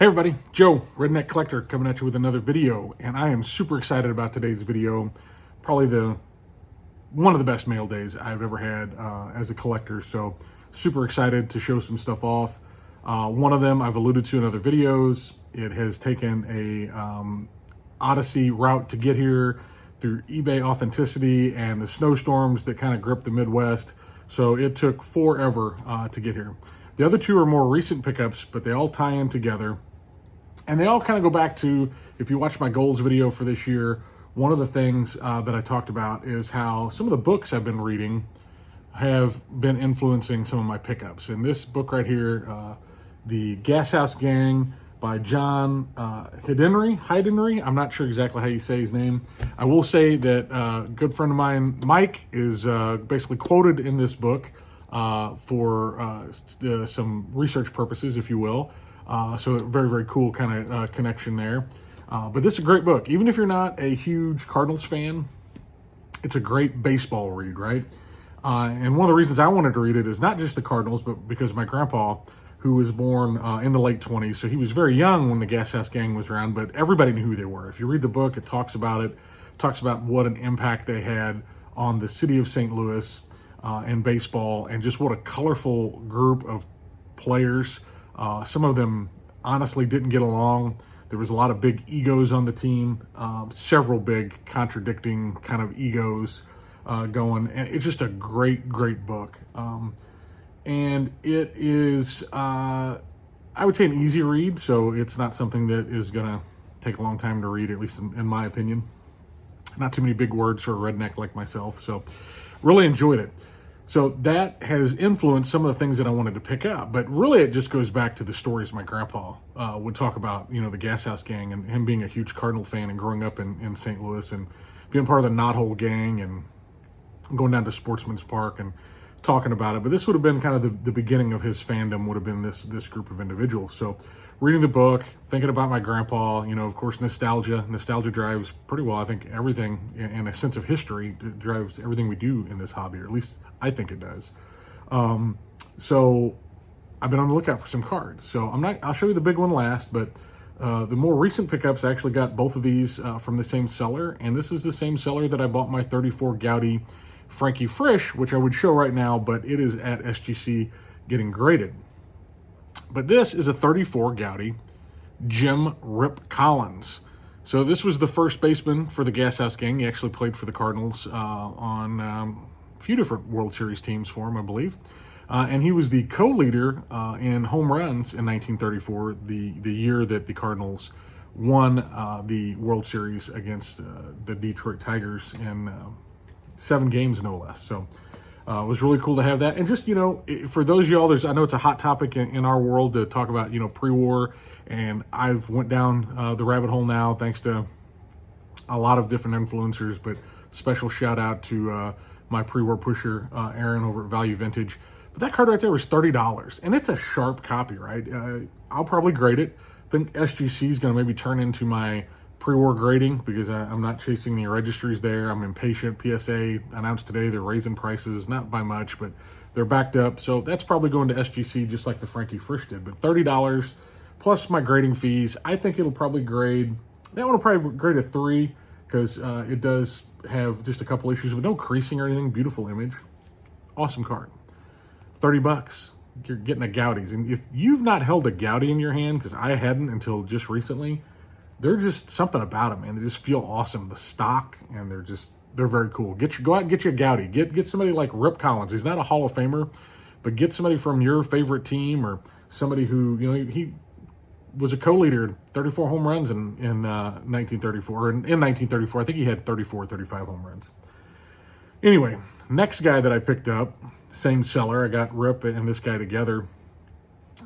Hey everybody, Joe, Redneck Collector, coming at you with another video, and I am super excited about today's video. Probably one of the best mail days I've ever had as a collector, so super excited to show some stuff off. One of them I've alluded to in other videos. It has taken a Odyssey route to get here through eBay authenticity and the snowstorms that kind of gripped the Midwest, so it took forever to get here. The other two are more recent pickups, but they all tie in together. And they all kind of go back to, if you watch my goals video for this year, one of the things that I talked about is how some of the books I've been reading have been influencing some of my pickups. And this book right here, The Gashouse Gang by John Heidenreich. I'm not sure exactly how you say his name. I will say that a good friend of mine, Mike, is basically quoted in this book for some research purposes, if you will. So very, very cool kind of connection there. But this is a great book. Even if you're not a huge Cardinals fan, it's a great baseball read, right? And one of the reasons I wanted to read it is not just the Cardinals, but because my grandpa, who was born in the late 20s, so he was very young when the Gashouse Gang was around, but everybody knew who they were. If you read the book, it talks about what an impact they had on the city of St. Louis and baseball, and just what a colorful group of players. Some of them honestly didn't get along. There was a lot of big egos on the team, several big contradicting kind of egos going. And it's just a great, great book. And it is, I would say, an easy read. So it's not something that is going to take a long time to read, at least in my opinion. Not too many big words for a redneck like myself. So really enjoyed it. So that has influenced some of the things that I wanted to pick up. But really, it just goes back to the stories my grandpa would talk about, the Gashouse Gang, and him being a huge Cardinal fan and growing up in St. Louis and being part of the Knothole Gang and going down to Sportsman's Park and talking about it. But this would have been kind of the beginning of his fandom, would have been this group of individuals. So reading the book, thinking about my grandpa, of course, nostalgia drives pretty well, I think, everything, and a sense of history drives everything we do in this hobby, or at least I think it does. So I've been on the lookout for some cards. So I'll show you the big one last, but the more recent pickups, I actually got both of these from the same seller, and this is the same seller that I bought my 34 Goudey Frankie Frisch, which I would show right now, but it is at SGC getting graded. But this is a 34 Goudey Jim Rip Collins. So this was the first baseman for the Gashouse Gang. He actually played for the Cardinals on a few different World Series teams for him, I believe. And he was the co-leader in home runs in 1934, the year that the Cardinals won the World Series against the Detroit Tigers in 7 games, no less. So it was really cool to have that. And just, for those of y'all, I know it's a hot topic in our world to talk about, pre-war. And I've went down the rabbit hole now, thanks to a lot of different influencers, but special shout out to my pre-war pusher, Aaron, over at Value Vintage. But that card right there was $30, and it's a sharp copy, right? I'll probably grade it. I think SGC is going to maybe turn into my pre-war grading, because I'm not chasing any registries there. I'm impatient. PSA announced today they're raising prices, not by much, but they're backed up. So that's probably going to SGC just like the Frankie Frisch did. But $30 plus my grading fees, I think it'll probably grade, that one will probably grade a 3, because it does have just a couple issues, but no creasing or anything. Beautiful image. Awesome card. $30. You're getting a Goudey's. And if you've not held a Goudey in your hand, because I hadn't until just recently, they're just something about them, man. They just feel awesome. The stock, and they're very cool. Go out and get you a Goudey. Get somebody like Rip Collins. He's not a Hall of Famer, but get somebody from your favorite team, or somebody who, he was a co-leader, 34 home runs in 1934. In 1934, I think he had 35 home runs. Anyway, next guy that I picked up, same seller, I got Rip and this guy together,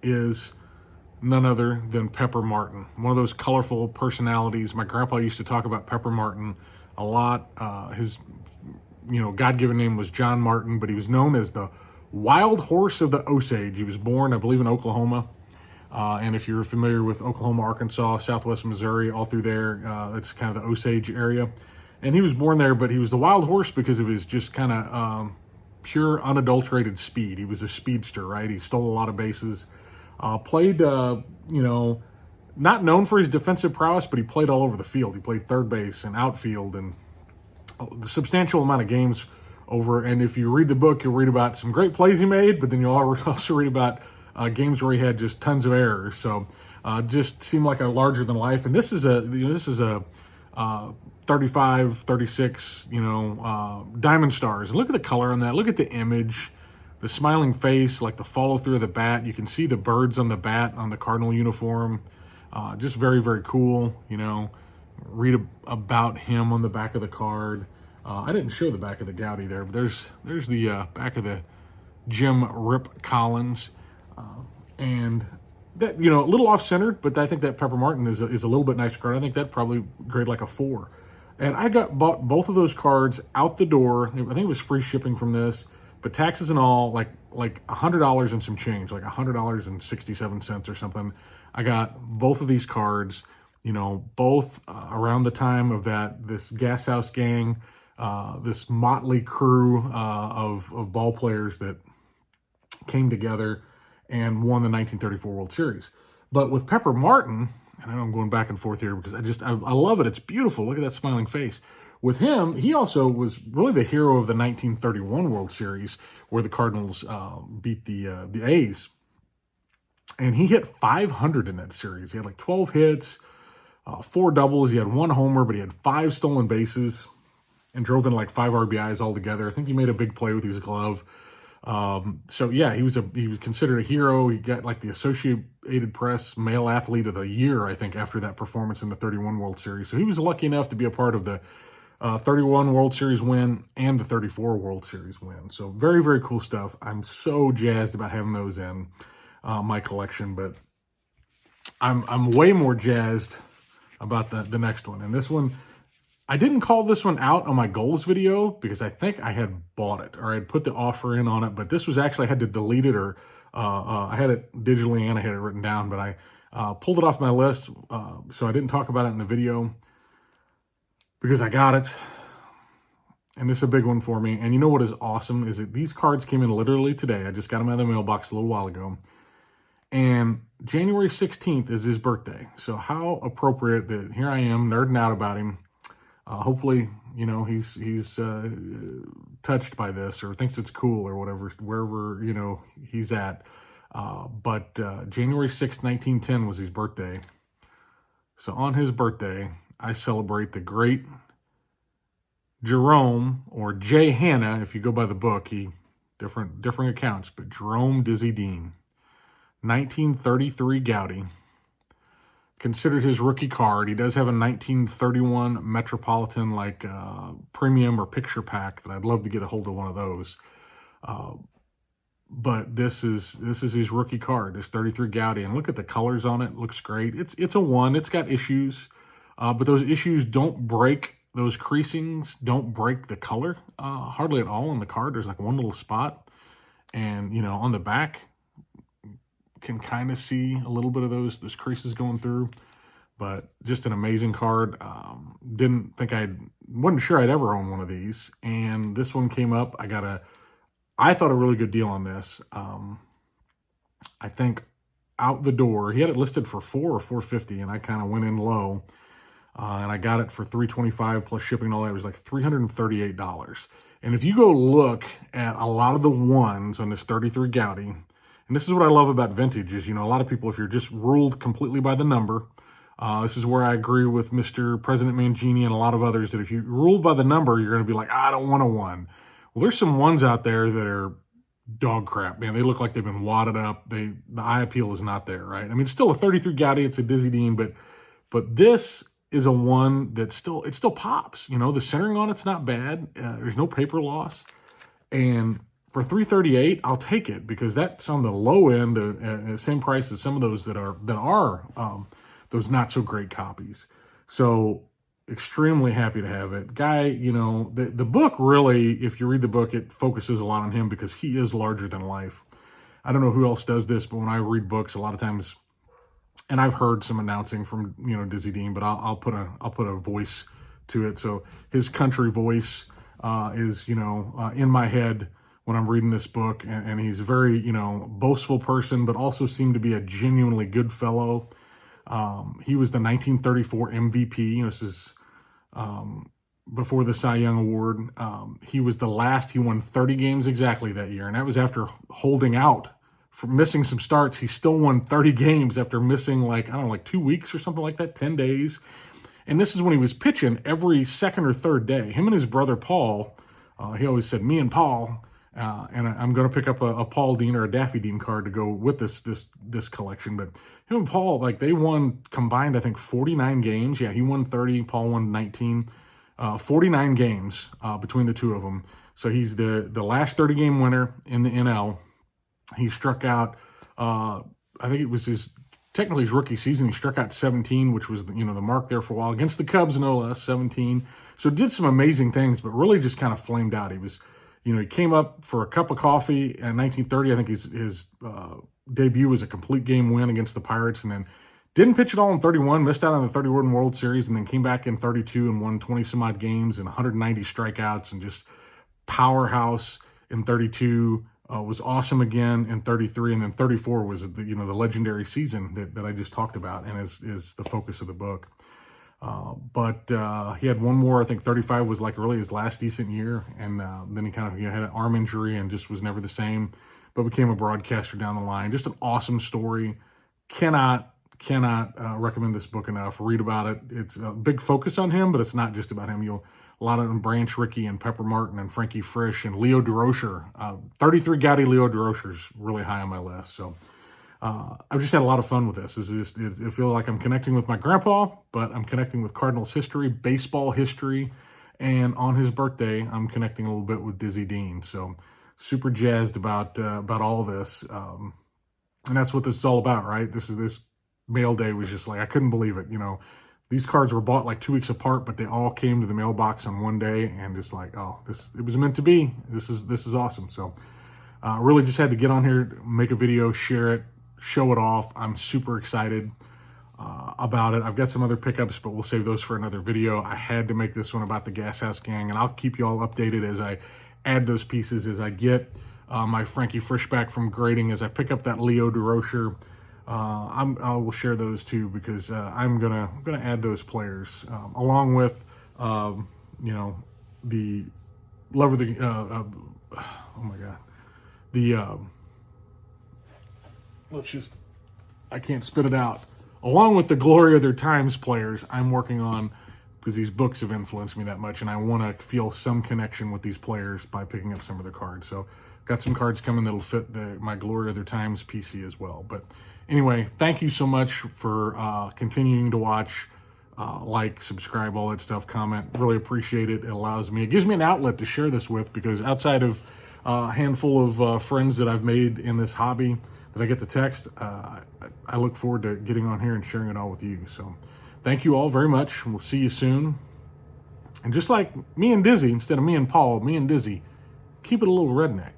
is none other than Pepper Martin. One of those colorful personalities. My grandpa used to talk about Pepper Martin a lot. His, God-given name was John Martin, but he was known as the Wild Horse of the Osage. He was born, I believe, in Oklahoma. And if you're familiar with Oklahoma, Arkansas, Southwest Missouri, all through there, it's kind of the Osage area. And he was born there, but he was the Wild Horse because of his just kind of pure, unadulterated speed. He was a speedster, right? He stole a lot of bases. Played, not known for his defensive prowess, but he played all over the field. He played third base and outfield and the substantial amount of games over. And if you read the book, you'll read about some great plays he made, but then you'll also read about games where he had just tons of errors. So just seemed like a larger than life. And this is a 35, 36, Diamond Stars. And look at the color on that. Look at the image, the smiling face, like the follow through of the bat. You can see the birds on the bat on the Cardinal uniform. Just very, very cool. Read about him on the back of the card. I didn't show the back of the Goudey there, but there's the back of the Jim Rip Collins. And that, a little off-centered, but I think that Pepper Martin is a little bit nicer card. I think that probably grade like a 4. And I bought both of those cards out the door. I think it was free shipping from this, but taxes and all, like $100 and some change, like $100.67 or something. I got both of these cards, both around the time of this Gas House Gang, this motley crew of ball players that came together and won the 1934 World Series. But with Pepper Martin, and I know I'm going back and forth here because I love it. It's beautiful. Look at that smiling face. With him, he also was really the hero of the 1931 World Series where the Cardinals beat the A's. And he hit 500 in that series. He had like 12 hits, 4 doubles. He had 1 homer, but he had 5 stolen bases and drove in like 5 RBIs altogether. I think he made a big play with his glove. So yeah, he was considered a hero. He got like the Associated Press Male Athlete of the Year, I think, after that performance in the 31 World Series. So he was lucky enough to be a part of the 31 World Series win and the 34 World Series win. So very, very cool stuff. I'm so jazzed about having those in my collection, but I'm way more jazzed about the next one. And this one, I didn't call this one out on my goals video because I think I had bought it or I had put the offer in on it, but this was actually, I had to delete it or I had it digitally and I had it written down, but I pulled it off my list. So I didn't talk about it in the video because I got it. And this is a big one for me. And you know what is awesome is that these cards came in literally today. I just got them out of the mailbox a little while ago. And January 16th is his birthday. So how appropriate that here I am nerding out about him. Hopefully, he's touched by this or thinks it's cool or whatever, wherever, he's at. But January 6th, 1910 was his birthday. So on his birthday, I celebrate the great Jerome, or Jay Hanna, if you go by the book, different accounts, but Jerome Dizzy Dean. 1933 Goudey. Considered his rookie card. He does have a 1931 Metropolitan premium or picture pack that I'd love to get a hold of one of those. But this is his rookie card, this 33 Goudey, and look at the colors on it. It looks great. It's a 1. It's got issues, but those issues don't break. Those creasings don't break the color hardly at all on the card. There's like one little spot, and on the back, can kind of see a little bit of those creases going through, but just an amazing card. Wasn't sure I'd ever own one of these, and this one came up. I thought a really good deal on this. I think out the door, he had it listed for $4 or $4.50, and I kind of went in low, and I got it for $3.25 plus shipping and all that. It was like $338. And if you go look at a lot of the ones on this 33 Goudey, and this is what I love about vintage is, a lot of people, if you're just ruled completely by the number, this is where I agree with Mr. President Mangini and a lot of others, that if you ruled by the number, you're going to be like, I don't want a 1. Well, there's some ones out there that are dog crap, man. They look like they've been wadded up. The eye appeal is not there, right? I mean, it's still a 33 Goudey, it's a Dizzy Dean, but this is a 1 that still pops. The centering on it's not bad. There's no paper loss. And for $338, I'll take it because that's on the low end, same price as some of those that are those not so great copies. So extremely happy to have it. Guy, the book really, if you read the book, it focuses a lot on him because he is larger than life. I don't know who else does this, but when I read books, a lot of times, and I've heard some announcing from Dizzy Dean, but I'll put a voice to it. So his country voice is in my head when I'm reading this book, and he's a very, boastful person, but also seemed to be a genuinely good fellow. He was the 1934 MVP. This is before the Cy Young Award. He was the last. He won 30 games exactly that year, and that was after holding out for missing some starts. He still won 30 games after missing like 2 weeks or something like that, 10 days. And this is when he was pitching every second or third day. Him and his brother Paul, he always said, me and Paul, and I'm going to pick up a Paul Dean or a Daffy Dean card to go with this collection. But him and Paul, like, they won combined, I think, 49 games. Yeah, he won 30, Paul won 19. 49 games between the two of them. So he's the last 30-game winner in the NL. He struck out, I think it was technically his rookie season. He struck out 17, which was the mark there for a while against the Cubs, no less, 17. So did some amazing things, but really just kind of flamed out. He was, he came up for a cup of coffee in 1930. I think his debut was a complete game win against the Pirates, and then didn't pitch at all in 31, missed out on the 31 World Series, and then came back in 32 and won 20-some-odd games and 190 strikeouts and just powerhouse in 32. Was awesome again in 33, and then 34 was the legendary season that I just talked about and is the focus of the book. But he had one more. I think 35 was like really his last decent year, and then he kind of had an arm injury and just was never the same, but became a broadcaster down the line. Just an awesome story. Cannot recommend this book enough. Read about it. It's a big focus on him, but it's not just about him. A lot of them, Branch Rickey and Pepper Martin and Frankie Frisch and Leo Durocher. 33 Gaudy Leo Durocher's really high on my list. So I've just had a lot of fun with this. I feel like I'm connecting with my grandpa, but I'm connecting with Cardinals history, baseball history, and on his birthday, I'm connecting a little bit with Dizzy Dean. So super jazzed about all this. And that's what this is all about, right? This mail day was just like, I couldn't believe it. These cards were bought like 2 weeks apart, but they all came to the mailbox on one day, and just like, oh, it was meant to be. This is awesome. So really just had to get on here, make a video, share it, show it off. I'm super excited about it. I've got some other pickups, but we'll save those for another video. I had to make this one about the Gas House Gang, and I'll keep you all updated as I add those pieces, as I get my Frankie Frisch back from grading, as I pick up that Leo Durocher. I will share those too, because I'm gonna add those players along with the love of the oh my god, I can't spit it out, along with the glory of their times players I'm working on, because these books have influenced me that much, and I want to feel some connection with these players by picking up some of their cards. So got some cards coming that'll fit my glory of their times PC as well. But anyway, thank you so much for continuing to watch, like, subscribe, all that stuff, comment. Really appreciate it. It gives me an outlet to share this with, because outside of a handful of friends that I've made in this hobby that I get to text, I look forward to getting on here and sharing it all with you. So thank you all very much, and we'll see you soon. And just like me and Dizzy, instead of me and Paul, me and Dizzy, keep it a little redneck.